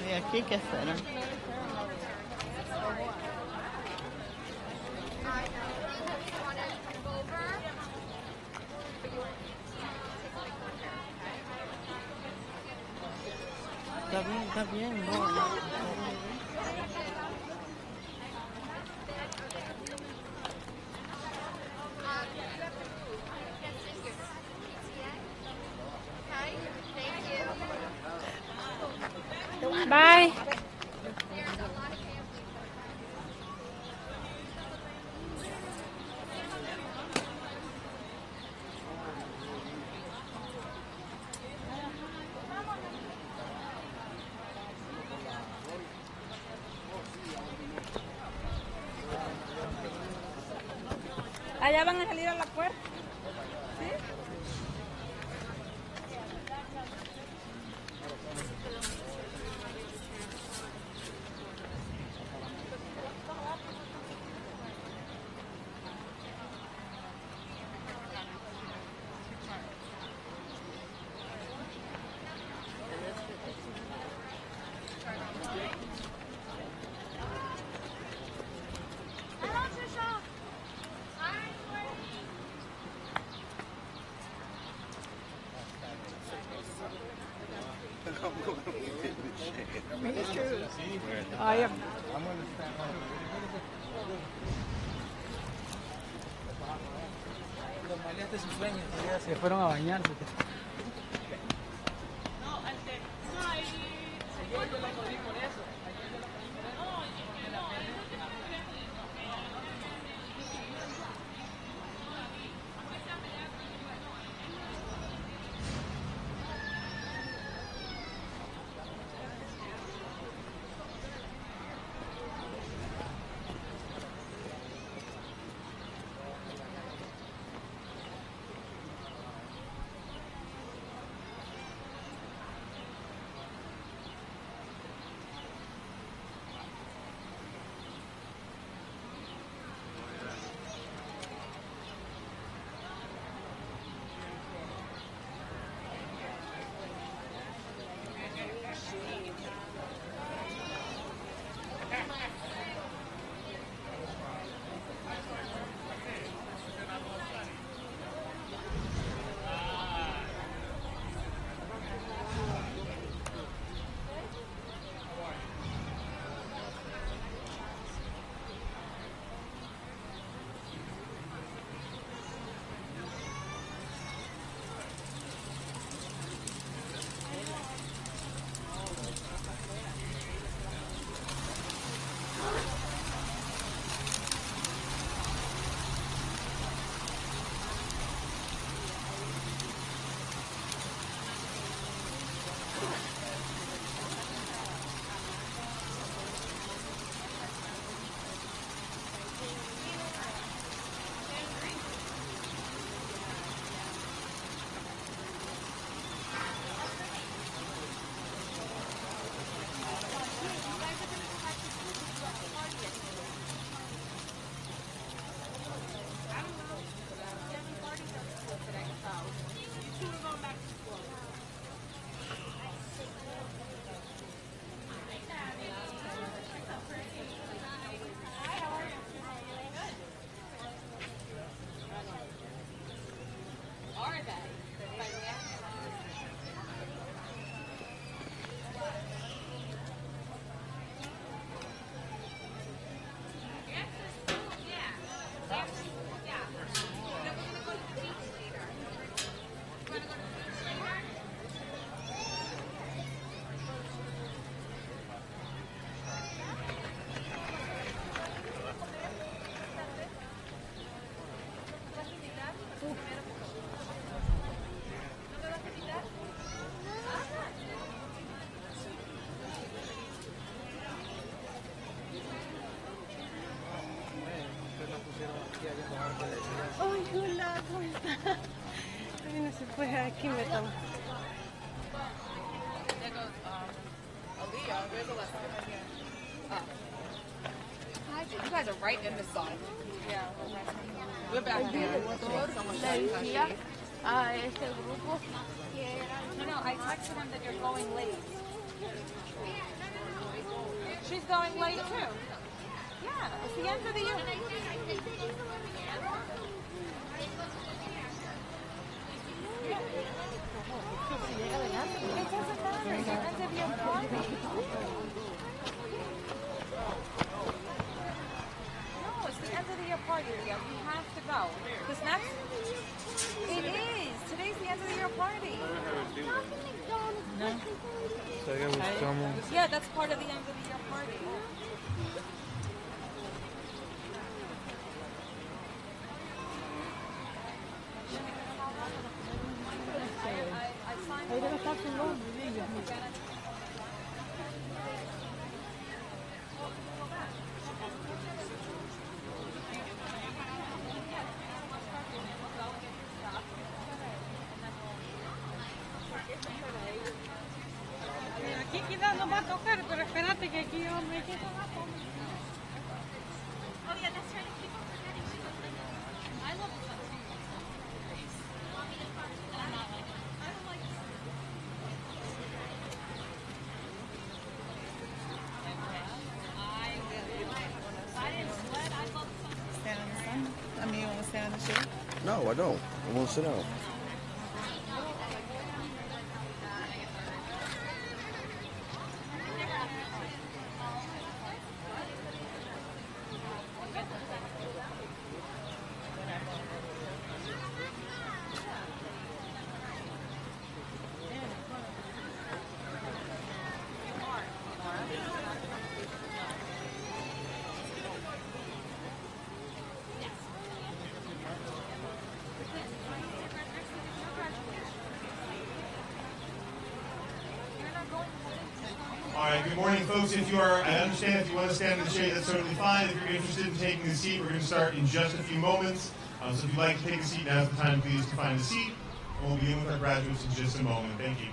Y aquí qué será. Está bien, no, no. Bye. Allá van a salir a la puerta. I am. Los maleantes de sus sueños, ya se fueron a bañar. Porque... Ay, hola, ¿cómo está? Ay, no se puede, aquí me tomo. You guys are right in the sun. Yeah. We're back there. Le decía a este grupo que era... No, I I texted him that you're going late. She's going late too. Yeah, it's the end of the year. It doesn't matter. It's the end of your party. No, it's the end of the year party, Leo. You have to go. Because next... It is. Today's the end of the year party. No. So ya buscamos. Yeah, that's part of the end of the year party. Ahí debe estar su nombre, niña. Aquí quizás no va a tocar, pero espérate que aquí hombre, que se va a comer. Oh yeah, that's right. Keep on forgetting. I love this one too. I'm not like it. I don't like this one. I didn't sweat. I love this one. Stand on the sun? I mean, you want to stand on the shade? No, I don't. I won't sit down. All right, good morning, folks. I understand if you want to stand in the shade, that's certainly fine. If you're interested in taking a seat, we're going to start in just a few moments. So if you'd like to take a seat, now's the time, please, to find a seat. And we'll begin with our graduates in just a moment. Thank you.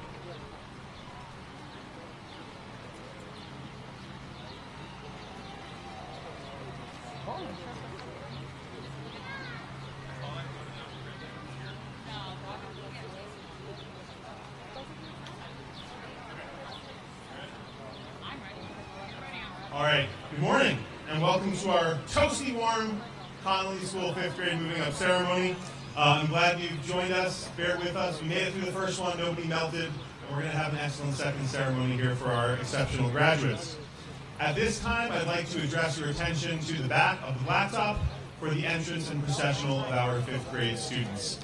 All right, good morning, and welcome to our toasty warm Connolly School 5th grade moving up ceremony. I'm glad you've joined us. Bear with us. We made it through the first one, nobody melted, and we're going to have an excellent second ceremony here for our exceptional graduates. At this time, I'd like to address your attention to the back of the blacktop for the entrance and processional of our 5th grade students.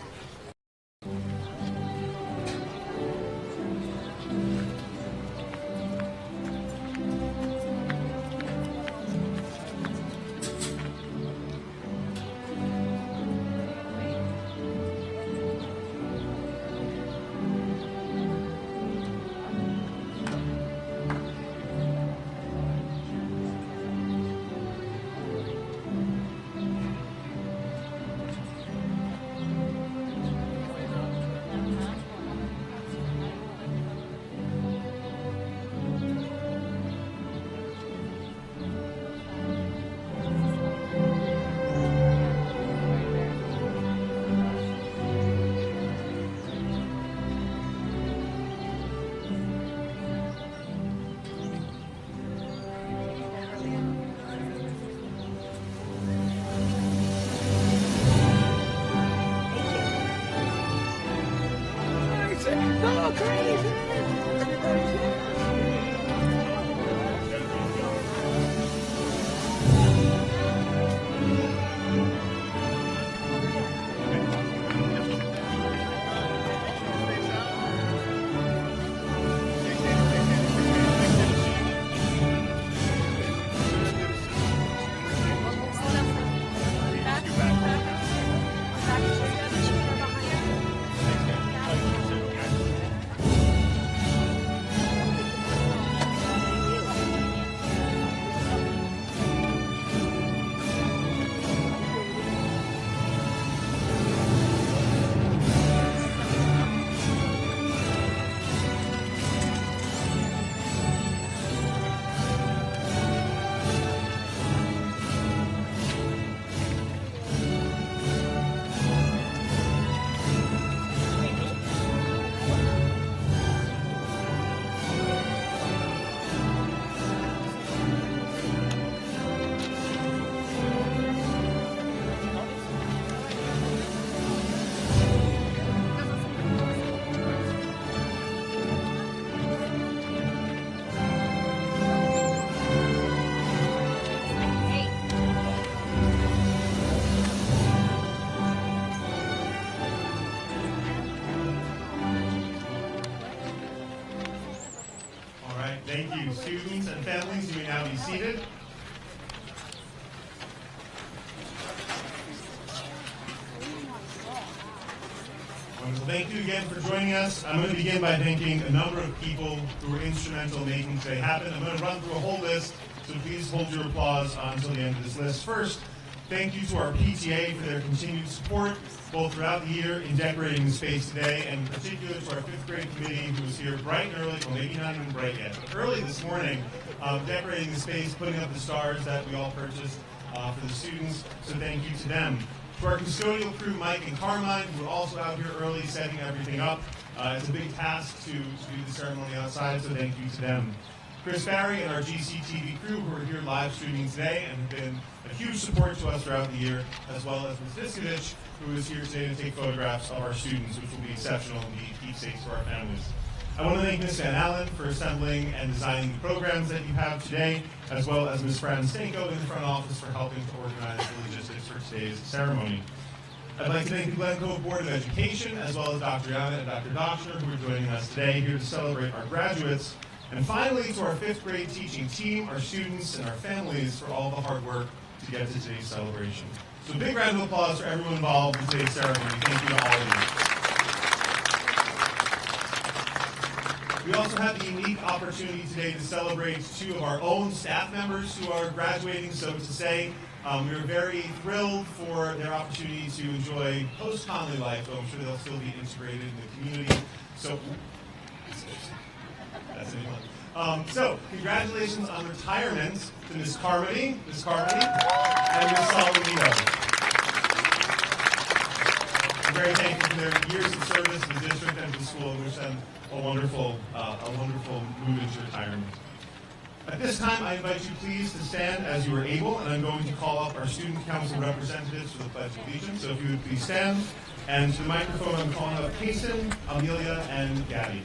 Thank you. Students and families, you may now be seated. Wonderful. Thank you again for joining us. I'm going to begin by thanking a number of people who were instrumental in making today happen. I'm going to run through a whole list, so please hold your applause until the end of this list. First, thank you to our PTA for their continued support, both throughout the year in decorating the space today, and in particular to our 5th grade committee who was here bright and early, well maybe not even bright yet, but early this morning, decorating the space, putting up the stars that we all purchased for the students, so thank you to them. To our custodial crew, Mike and Carmine, who are also out here early setting everything up. It's a big task to do the ceremony outside, so thank you to them. Chris Barry and our GCTV crew who are here live streaming today and have been a huge support to us throughout the year, as well as Ms. Viskovich, who is here today to take photographs of our students, which will be exceptional and be keepsakes for our families. I want to thank Ms. Van Allen for assembling and designing the programs that you have today, as well as Ms. Fran Stanko in the front office for helping to organize the logistics for today's ceremony. I'd like to thank the Glen Cove Board of Education, as well as Dr. Yana and Dr. Dochner, who are joining us today here to celebrate our graduates. And finally, to our 5th grade teaching team, our students, and our families for all the hard work to get to today's celebration. So a big round of applause for everyone involved in today's ceremony. Thank you to all of you. We also have the unique opportunity today to celebrate 2 of our own staff members who are graduating, so to say. We are very thrilled for their opportunity to enjoy post-Connolly life, though I'm sure they'll still be integrated in the community. So, that's anyone. So, congratulations on retirement to Ms. Carmody, and Ms. Solomito. I'm very thankful for their years of service to the district and to the school, and wish them a wonderful move into retirement. At this time, I invite you please to stand as you are able, and I'm going to call up our student council representatives for the Pledge of Allegiance. So if you would please stand. And to the microphone, I'm calling up Payson, Amelia, and Gabby.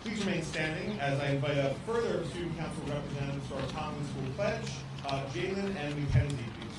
Please remain standing as I invite up further student council representatives to our Connolly School Pledge, Jalen and Mackenzie, please.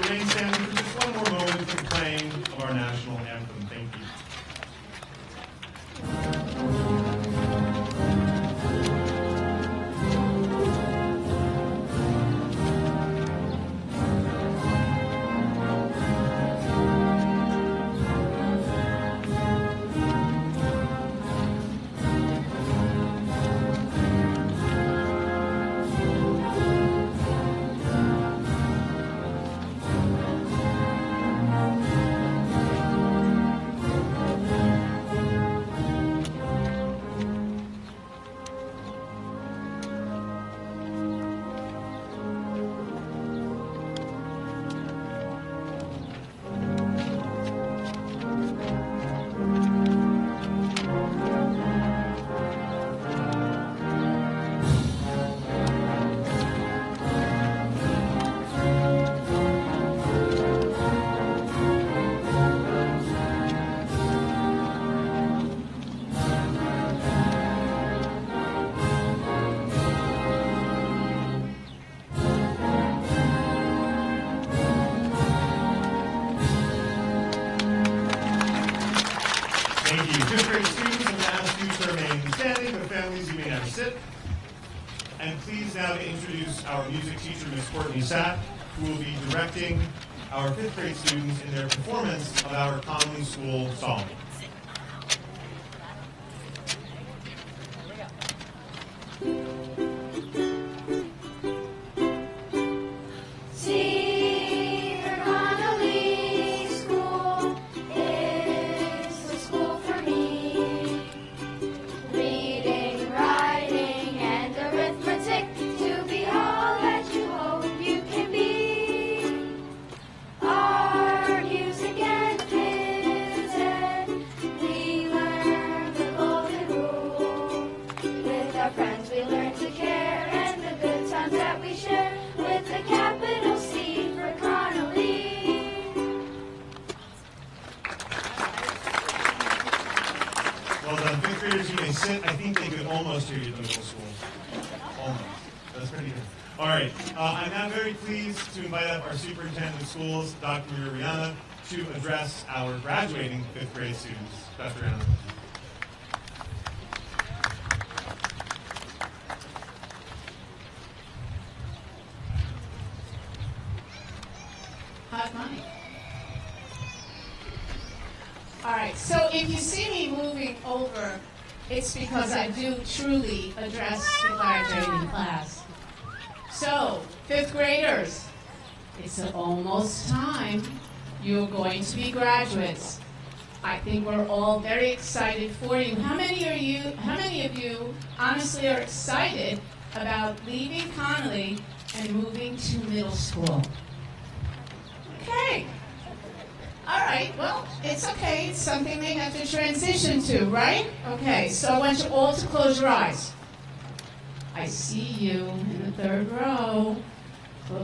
Remain standing for just one more moment for the playing of our national anthem. Thank you. Thank you. 5th grade students, I'm going to ask you to remain standing. For families, you may now sit. And please now to introduce our music teacher, Ms. Courtney Sapp, who will be directing our 5th grade students in their performance of our Connolly School song. sit, I think they could almost hear you at the middle school. Almost. That's pretty good. All right. I'm now very pleased to invite up our superintendent of schools, Dr. Rihanna, to address our graduating fifth grade students. Dr. Rihanna. Hot mic. All right, so if you see me moving over, it's because I do truly address the graduating class. So, fifth graders, it's almost time. You're going to be graduates. I think we're all very excited for you. How many of you honestly are excited about leaving Connolly and moving to middle school? Okay. All right, well, it's okay. It's something they have to transition to, right? Okay, so I want you all to close your eyes. I see you in the third row.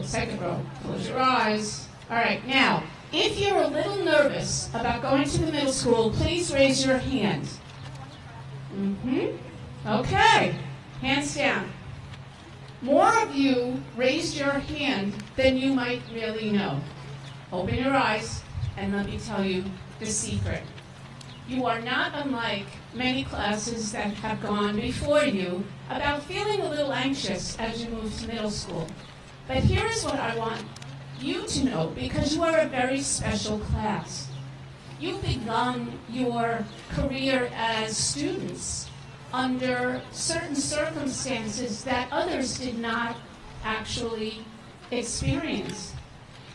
Second row. Close your eyes. All right, now, if you're a little nervous about going to the middle school, please raise your hand. Okay, hands down. More of you raised your hand than you might really know. Open your eyes and let me tell you the secret. You are not unlike many classes that have gone before you about feeling a little anxious as you move to middle school. But here is what I want you to know, because you are a very special class. You've begun your career as students under certain circumstances that others did not actually experience.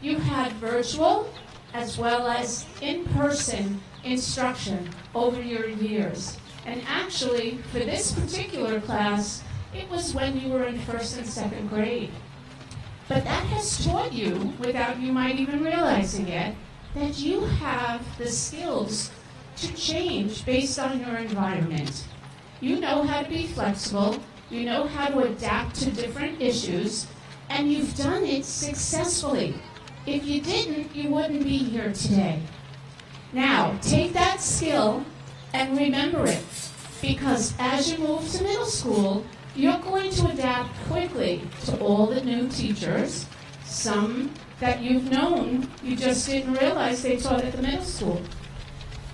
You had virtual as well as in-person instruction over your years. And actually, for this particular class, it was when you were in first and second grade. But that has taught you, without you might even realizing it, that you have the skills to change based on your environment. You know how to be flexible, you know how to adapt to different issues, and you've done it successfully. If you didn't, you wouldn't be here today. Now, take that skill and remember it, because as you move to middle school, you're going to adapt quickly to all the new teachers, some that you've known, you just didn't realize they taught at the middle school.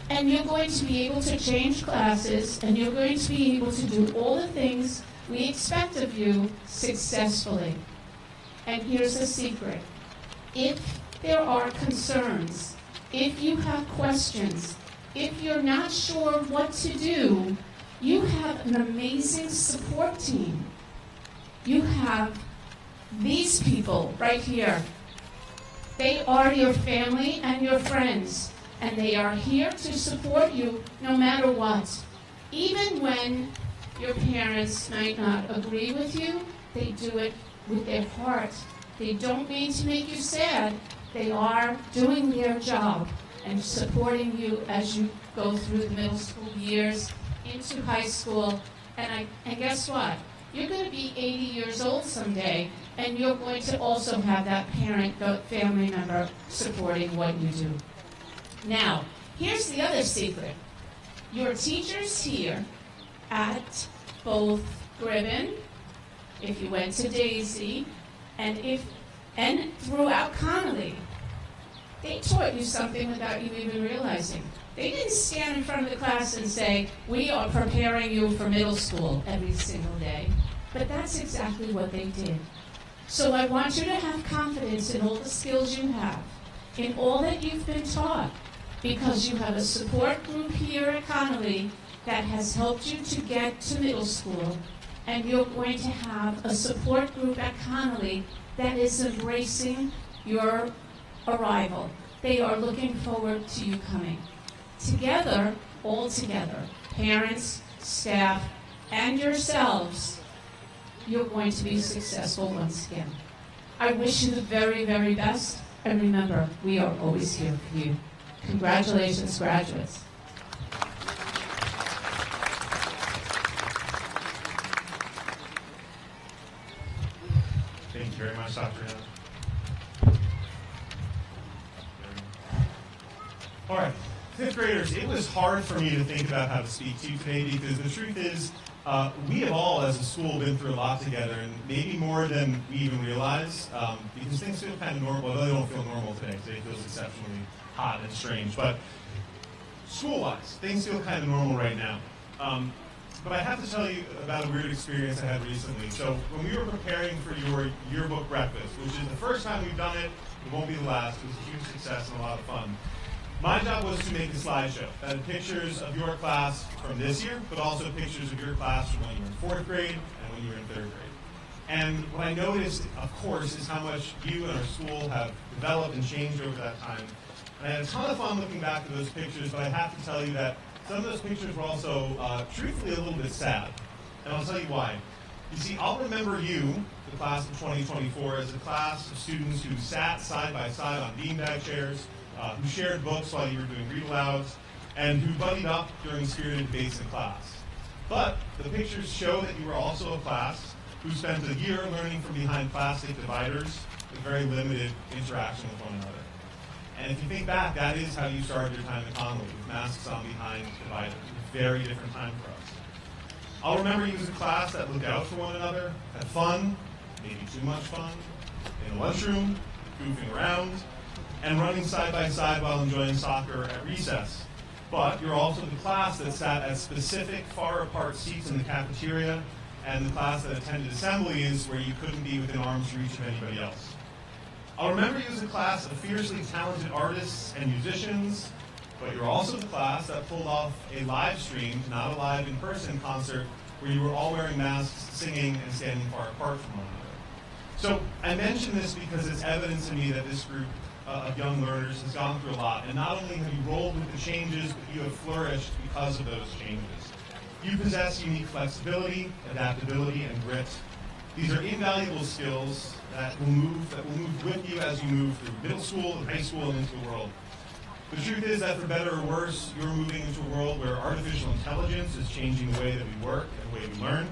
And you're going to be able to change classes, and you're going to be able to do all the things we expect of you successfully. And here's the secret. If there are concerns, if you have questions, if you're not sure what to do, you have an amazing support team. You have these people right here. They are your family and your friends, and they are here to support you no matter what. Even when your parents might not agree with you, they do it with their heart. They don't mean to make you sad. They are doing their job and supporting you as you go through the middle school years into high school. And guess what? You're going to be 80 years old someday, and you're going to also have that parent, family member supporting what you do. Now, here's the other secret. Your teachers here at both Gribben, if you went to Daisy, and throughout Connolly, they taught you something without you even realizing. They didn't stand in front of the class and say, we are preparing you for middle school every single day. But that's exactly what they did. So I want you to have confidence in all the skills you have, in all that you've been taught, because you have a support group here at Connolly that has helped you to get to middle school, and you're going to have a support group at Connolly that is embracing your arrival. They are looking forward to you coming. Together, all together, parents, staff, and yourselves, you're going to be successful once again. I wish you the very, very best, and remember, we are always here for you. Congratulations, graduates. Thank you very much, Dr. Hill. All right, Fifth graders, it was hard for me to think about how to speak to you today because the truth is, we have all, as a school, been through a lot together, and maybe more than we even realize, because things feel kind of normal, although they don't feel normal today. Today feels exceptionally hot and strange, but school-wise, things feel kind of normal right now. But I have to tell you about a weird experience I had recently. So when we were preparing for your yearbook breakfast, which is the first time we've done it, it won't be the last, it was a huge success and a lot of fun. My job was to make a slideshow that had pictures of your class from this year, but also pictures of your class from when you were in 4th grade and when you were in 3rd grade. And what I noticed, of course, is how much you and our school have developed and changed over that time. And I had a ton of fun looking back at those pictures, but I have to tell you that some of those pictures were also, truthfully, a little bit sad. And I'll tell you why. You see, I'll remember you, the class of 2024, as a class of students who sat side by side on beanbag chairs, who shared books while you were doing read-alouds, and who buddied up during spirited debates in class. But the pictures show that you were also a class who spent a year learning from behind plastic dividers with very limited interaction with one another. And if you think back, that is how you started your time at Connolly, with masks on behind dividers. It was a very different time for us. I'll remember you as a class that looked out for one another, had fun, maybe too much fun, in the lunchroom, goofing around, and running side by side while enjoying soccer at recess. But you're also the class that sat at specific far apart seats in the cafeteria, and the class that attended assemblies where you couldn't be within arm's reach of anybody else. I'll remember you as a class of fiercely talented artists and musicians, but you're also the class that pulled off a live-streamed, not a live in-person concert where you were all wearing masks, singing, and standing far apart from one another. So I mention this because it's evidence to me that this group of young learners has gone through a lot, and not only have you rolled with the changes, but you have flourished because of those changes. You possess unique flexibility, adaptability, and grit. These are invaluable skills that will move with you as you move through middle school and high school and into the world. The truth is that for better or worse, you're moving into a world where artificial intelligence is changing the way that we work and the way we learn,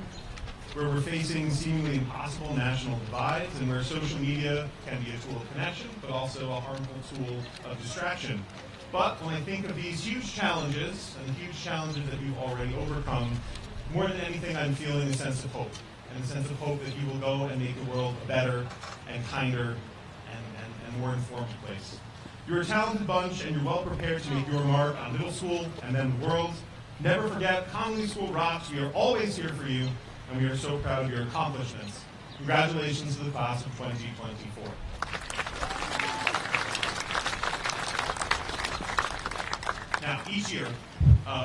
where we're facing seemingly impossible national divides, and where social media can be a tool of connection, but also a harmful tool of distraction. But when I think of these huge challenges, and the huge challenges that you've already overcome, more than anything, I'm feeling a sense of hope, and a sense of hope that you will go and make the world a better and kinder and more informed place. You're a talented bunch, and you're well prepared to make your mark on middle school and then the world. Never forget, Connolly School rocks. We are always here for you, and we are so proud of your accomplishments. Congratulations to the class of 2024. Now, each year,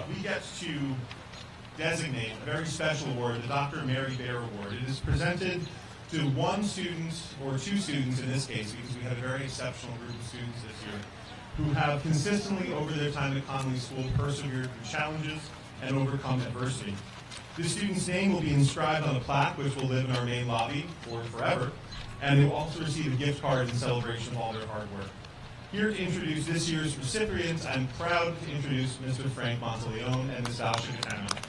we get to designate a very special award, the Dr. Mary Bear Award. It is presented to one student, or two students in this case, because we had a very exceptional group of students this year, who have consistently, over their time at Connolly School, persevered through challenges and overcome adversity. This student's name will be inscribed on a plaque, which will live in our main lobby for forever, and they will also receive a gift card in celebration of all their hard work. Here to introduce this year's recipients, I'm proud to introduce Mr. Frank Monteleone and Ms. Val Chicatano.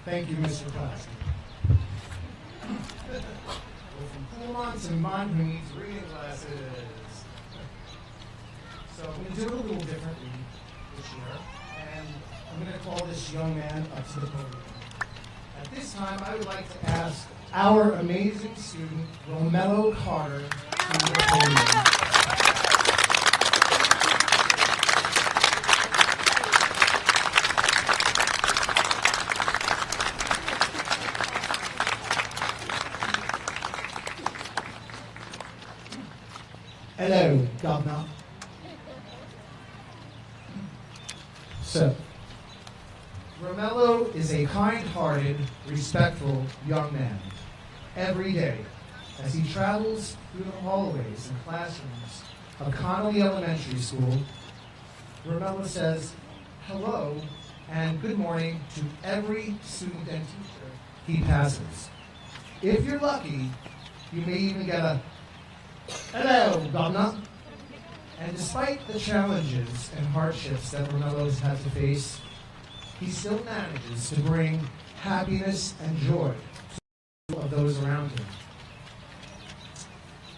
Thank you, Mr. Plasky. We're from Pullman to Mon who needs reading glasses. So I'm going to do it a little differently this year, and I'm going to call this young man up to the podium. At this time, I would like to ask our amazing student, Romello Carter, to the podium. Hello, Governor. So, Romello is a kind-hearted, respectful young man. Every day, as he travels through the hallways and classrooms of Connolly Elementary School, Romello says hello and good morning to every student and teacher he passes. If you're lucky, You may even get a, "Hello, Governor." And despite the challenges and hardships that Romello's had to face, he still manages to bring happiness and joy to of those around him.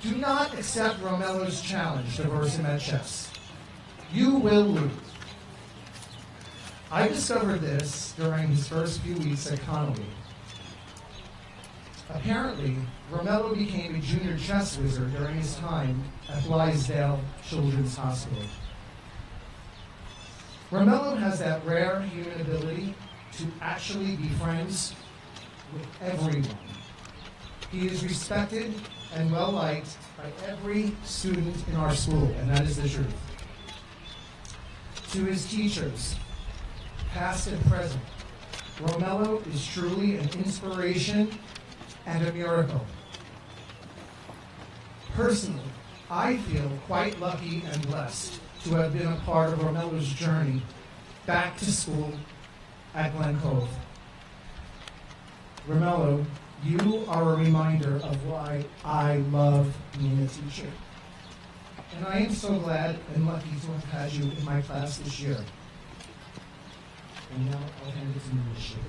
Do not accept Romello's challenge to verse him at chess. You will lose. I discovered this during his first few weeks at Connolly. Apparently, Romello became a junior chess wizard during his time at Blithedale Children's Hospital. Romello has that rare human ability to actually be friends with everyone. He is respected and well-liked by every student in our school, and that is the truth. To his teachers, past and present, Romello is truly an inspiration and a miracle. Personally, I feel quite lucky and blessed to have been a part of Romello's journey back to school at Glen Cove. Romello, you are a reminder of why I love being a teacher. And I am so glad and lucky to have had you in my class this year. And now I'll hand it to Ms. Shaker.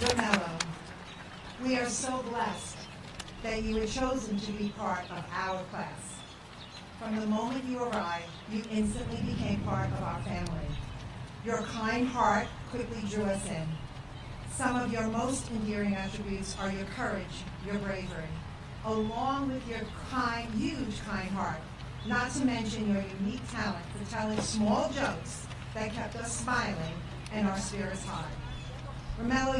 Romello, we are so blessed that you were chosen to be part of our class. From the moment you arrived, you instantly became part of our family. Your kind heart quickly drew us in. Some of your most endearing attributes are your courage, your bravery, along with your huge kind heart, not to mention your unique talent for telling small jokes that kept us smiling and our spirits high. Romello,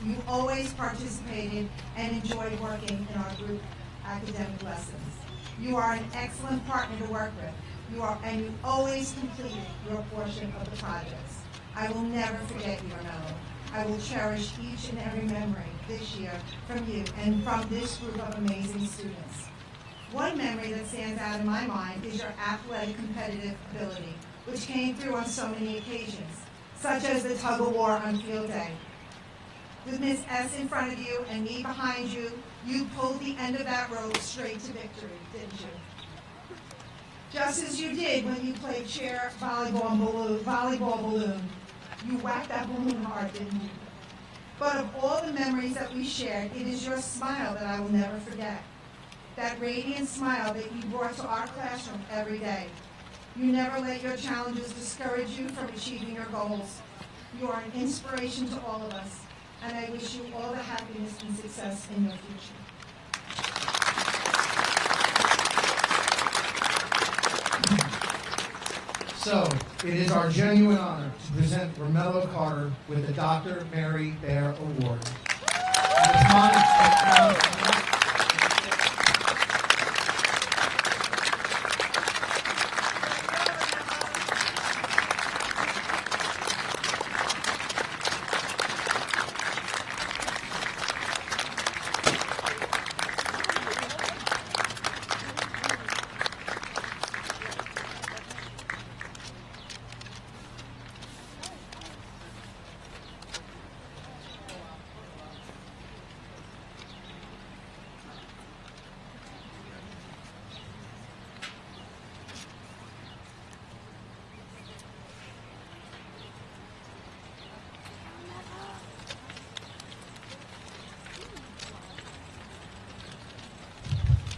you always participated and enjoyed working in our group academic lessons. You are an excellent partner to work with. And you always completed your portion of the projects. I will never forget you, Romello. I will cherish each and every memory this year from you and from this group of amazing students. One memory that stands out in my mind is your athletic competitive ability, which came through on so many occasions, such as the tug-of-war on field day. With Miss S in front of you and me behind you, you pulled the end of that rope straight to victory, didn't you? Just as you did when you played chair volleyball balloon. You whacked that balloon hard, didn't you? But of all the memories that we shared, it is your smile that I will never forget. That radiant smile that you brought to our classroom every day. You never let your challenges discourage you from achieving your goals. You are an inspiration to all of us, and I wish you all the happiness and success in your future. So, it is our genuine honor to present Romello Carter with the Dr. Mary Bear Award.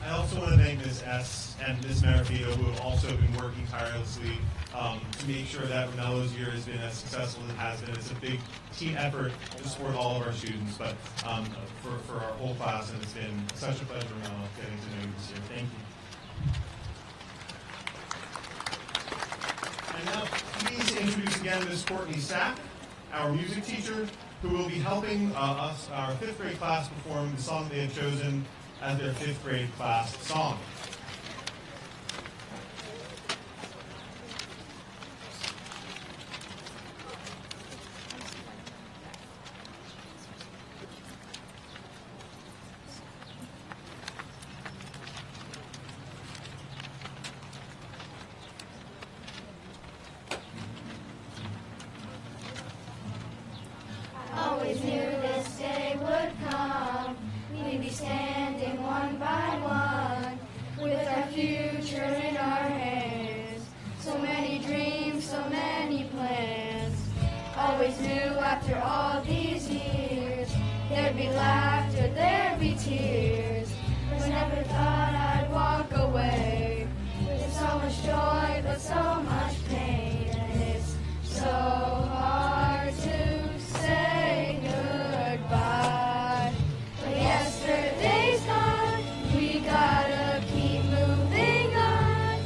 I also want to thank Ms. S. and Ms. Marafito, who have also been working tirelessly to make sure that Romello's year has been as successful as it has been. It's a big team effort to support all of our students, but for our whole class, and it's been such a pleasure, Romello, getting to know you this year. Thank you. And now, please introduce again Ms. Courtney Sack, our music teacher, who will be helping us, our 5th grade class, perform the song they have chosen as their 5th grade class song. always knew after all these years there'd be laughter, there'd be tears. But never thought I'd walk away with so much joy, but so much pain. And it's so hard to say goodbye. But yesterday's gone, we gotta keep moving on.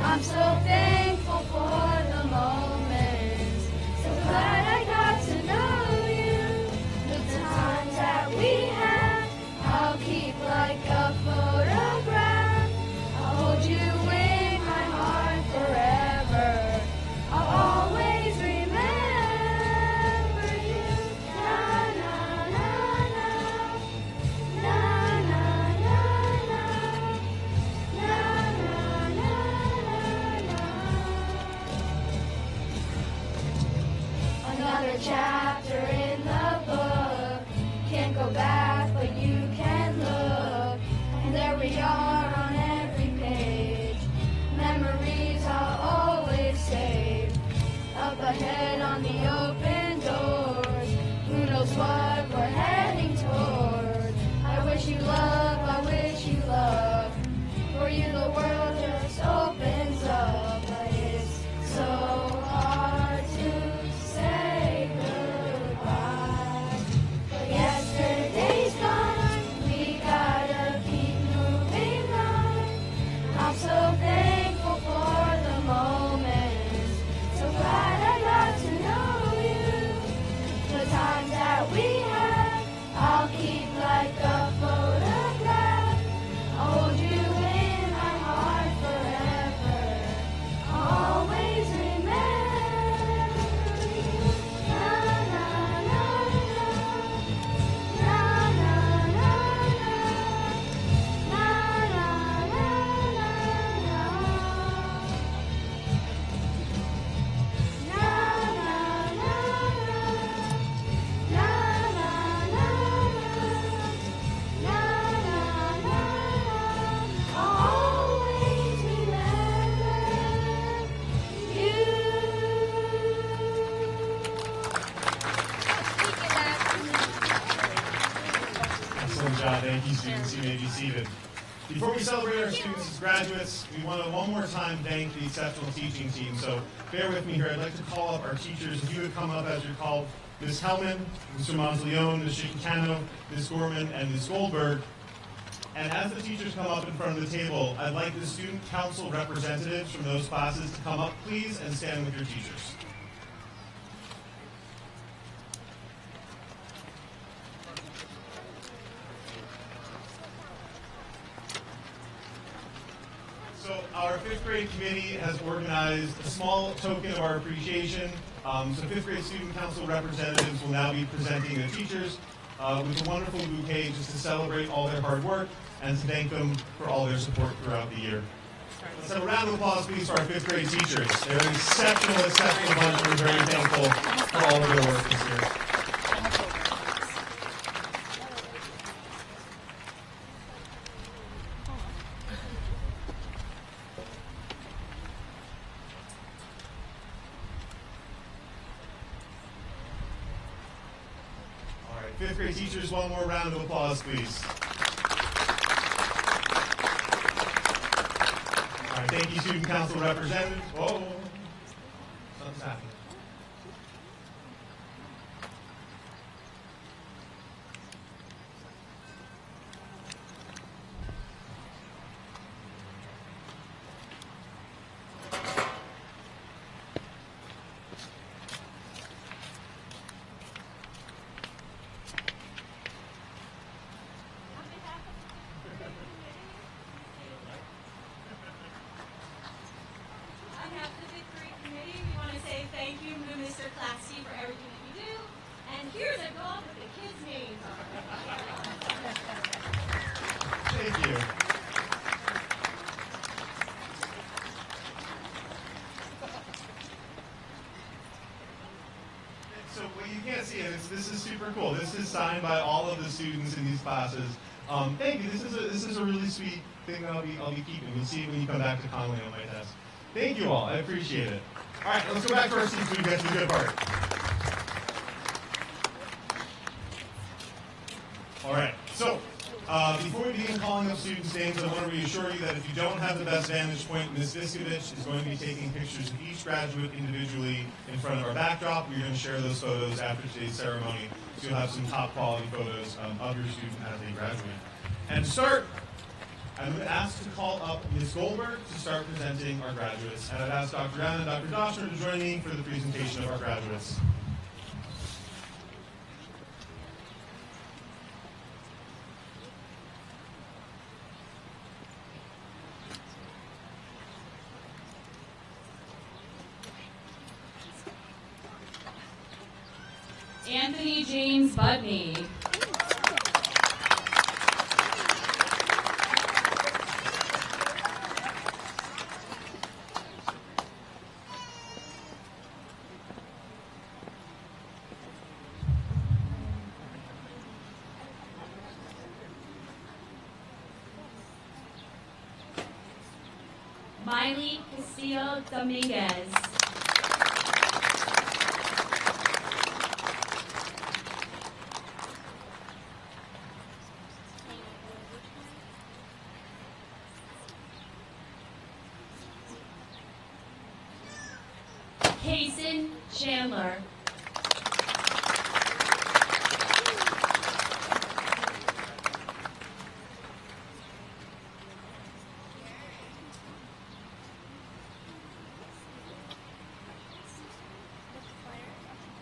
I'm so thankful for the moments, so glad I got to know you. The times that we had, I'll keep like a photograph. I'll hold you in my heart forever. I'll always remember you. Na na na na, na na na na, na na na na. Another chapter in the book. Can't go back, but you can look. And there we are on every page. Memories I'll always save. Up ahead on the open doors. Who knows what we're heading toward? I wish you love, I wish you love. For you the world just opens up. But it's so hard to say goodbye. But yesterday's gone, we gotta keep moving on. I'm so thankful for the moments, so glad I got to know you. The times that we had, I'll keep like a photograph. I'll hold you in my heart forever. I'll always remember you. Na na na na, na na na na, na na na na na, na na na na, na na na. I'll always remember you. Excellent job. Thank you, students. You may be seated. Before we celebrate our students as graduates, we want to one more time thank the exceptional teaching team. So bear with me here. I'd like to call up our teachers. If you would come up as you're called, Ms. Hellman, Mr. Monteleone, Ms. Chicano, Ms. Gorman, and Ms. Goldberg. And as the teachers come up in front of the table, I'd like the student council representatives from those classes to come up, please, and stand with your teachers. So our fifth grade committee has organized a small token of our appreciation. So fifth grade student council representatives will now be presenting the teachers with a wonderful bouquet just to celebrate all their hard work and to thank them for all their support throughout the year. Let's have a round of applause, please, for our fifth grade teachers. They're an exceptional bunch, and we're very thankful for all of their work this year. All right, fifth grade teachers, one more round of applause, please. All right, thank you, student council representatives. Whoa, something's happening. On behalf of the fifth grade committee, we want to say thank you to Mr. Classy for everything that you do. And here's a dog with the kids' names on it. Thank you. So what you can't see, and this is super cool. This is signed by all of the students in these classes. Thank you. This is a really sweet thing that I'll be keeping. You'll see it when you come back to Connolly on my desk. Thank you all. I appreciate it. All right, let's go back to our seats so we get to the good part. All right, so before we begin calling up students' names, I want to reassure you that if you don't have the best vantage point, Ms. Viskovich is going to be taking pictures of each graduate individually in front of our backdrop. We're going to share those photos after today's ceremony, so you'll have some top quality photos of your student as they graduate. And to start, I'm going to ask to call up Ms. Goldberg to start presenting our graduates. And I've asked Dr. Brown and Dr. Doshner to join me for the presentation of our graduates. Anthony James Budney. Miley Castillo Dominguez. Kason Chandler.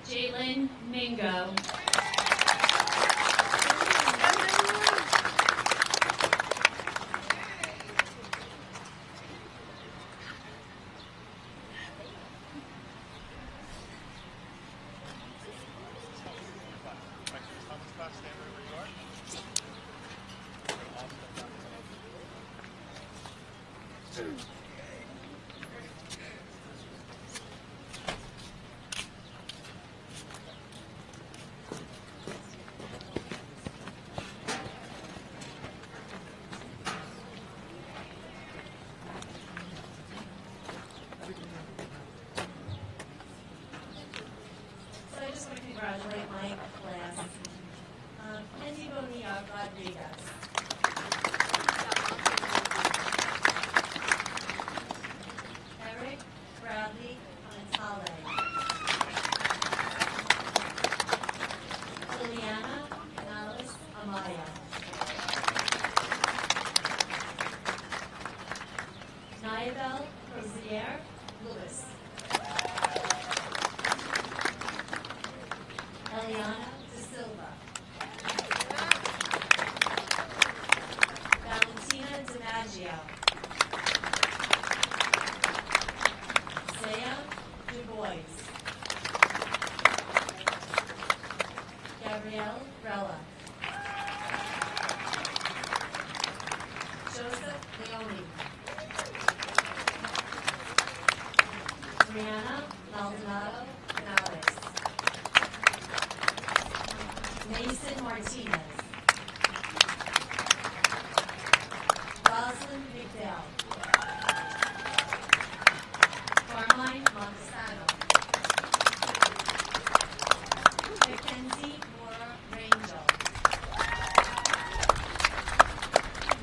Jalen Mingo. So I just want to congratulate my class. Lindsay Bonilla Rodriguez. Eric Bradley Montale. Liliana Canales Amaya. Naibel Rosier Lewis. Eliana De Silva. Valentina DiMaggio. Saya DuBois. Gabrielle Rella. Joseph Leone. Brianna Maldonado Canales. Mason Martinez. Rosalind McDowell. Carmine Montesano. Mackenzie Mora Rangel.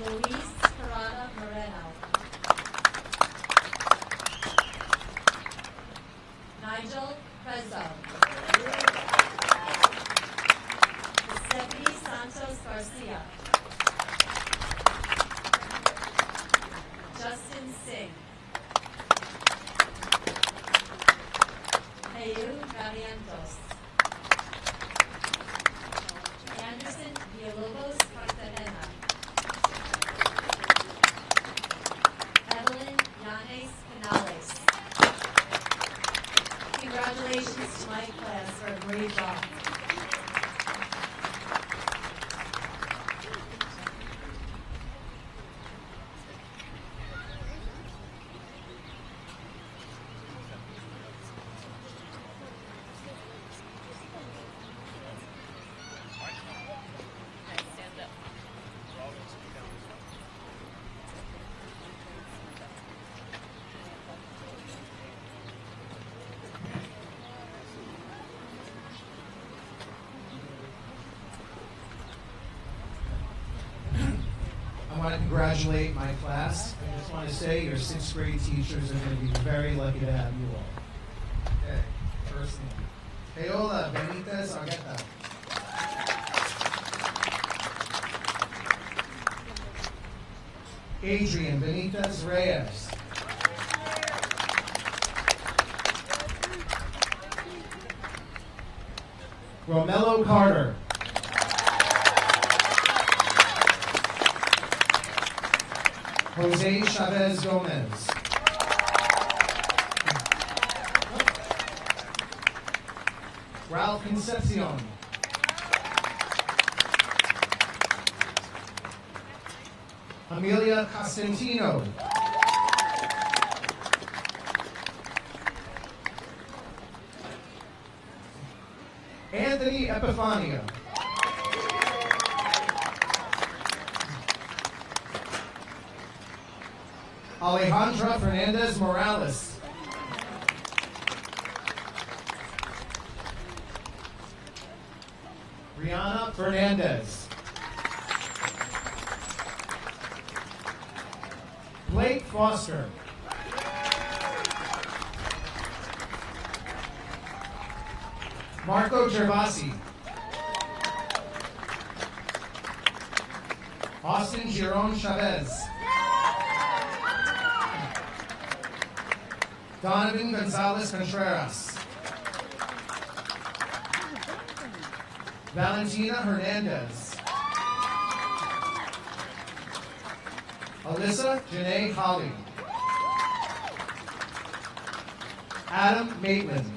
Luis Parada Moreno. Nigel Prezzo. Stephanie Santos Garcia. Justin Singh. Heu Barrientos. Anderson Villalobos Cartagena. Evelyn Yanes Canales. Congratulations to my class for a great job. congratulate my class. I just want to say your 6th grade teachers are going to be very lucky to have you all. Okay, first name. Paola Benitez Argueta. Adrian Benitez Reyes. Romello Carter. Jose Chavez Gomez. Ralph Concepcion. Amelia Costantino. Anthony Epifania. Alejandra Fernandez Morales. Brianna Fernandez. Blake Foster. Marco Gervasi. Austin Giron Chavez. Donovan Gonzalez Contreras. Valentina Hernandez. Alyssa Janae Holly. Adam Maitland.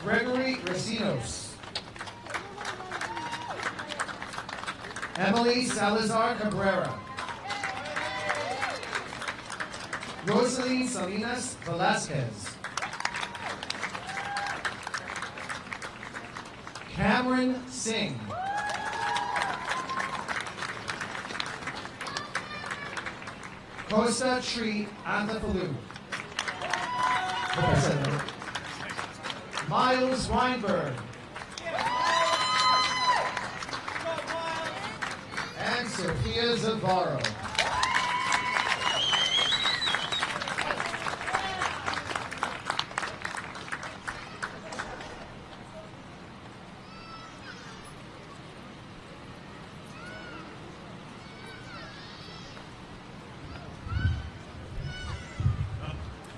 Gregory Recinos. Emily Salazar Cabrera. Rosalie Salinas Velasquez. Cameron Singh. Costa Tree Anthafalu. Miles Weinberg. And Sophia Zavaro.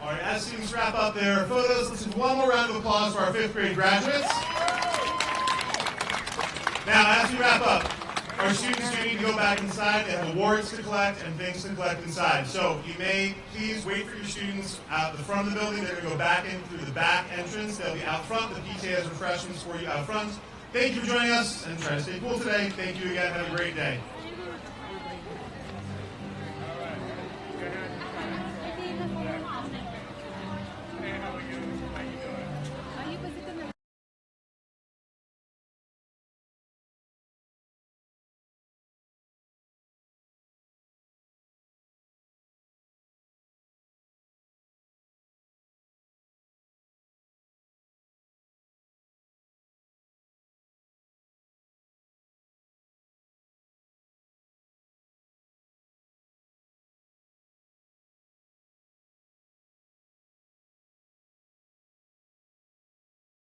All right, as students wrap up their photos, let's do one more round of applause for our 5th grade graduates. Now, as we wrap up, our students do need to go back inside. They have awards to collect and things to collect inside. So you may please wait for your students out the front of the building. They're going to go back in through the back entrance. They'll be out front. The PTA has refreshments for you out front. Thank you for joining us, and try to stay cool today. Thank you again. Have a great day.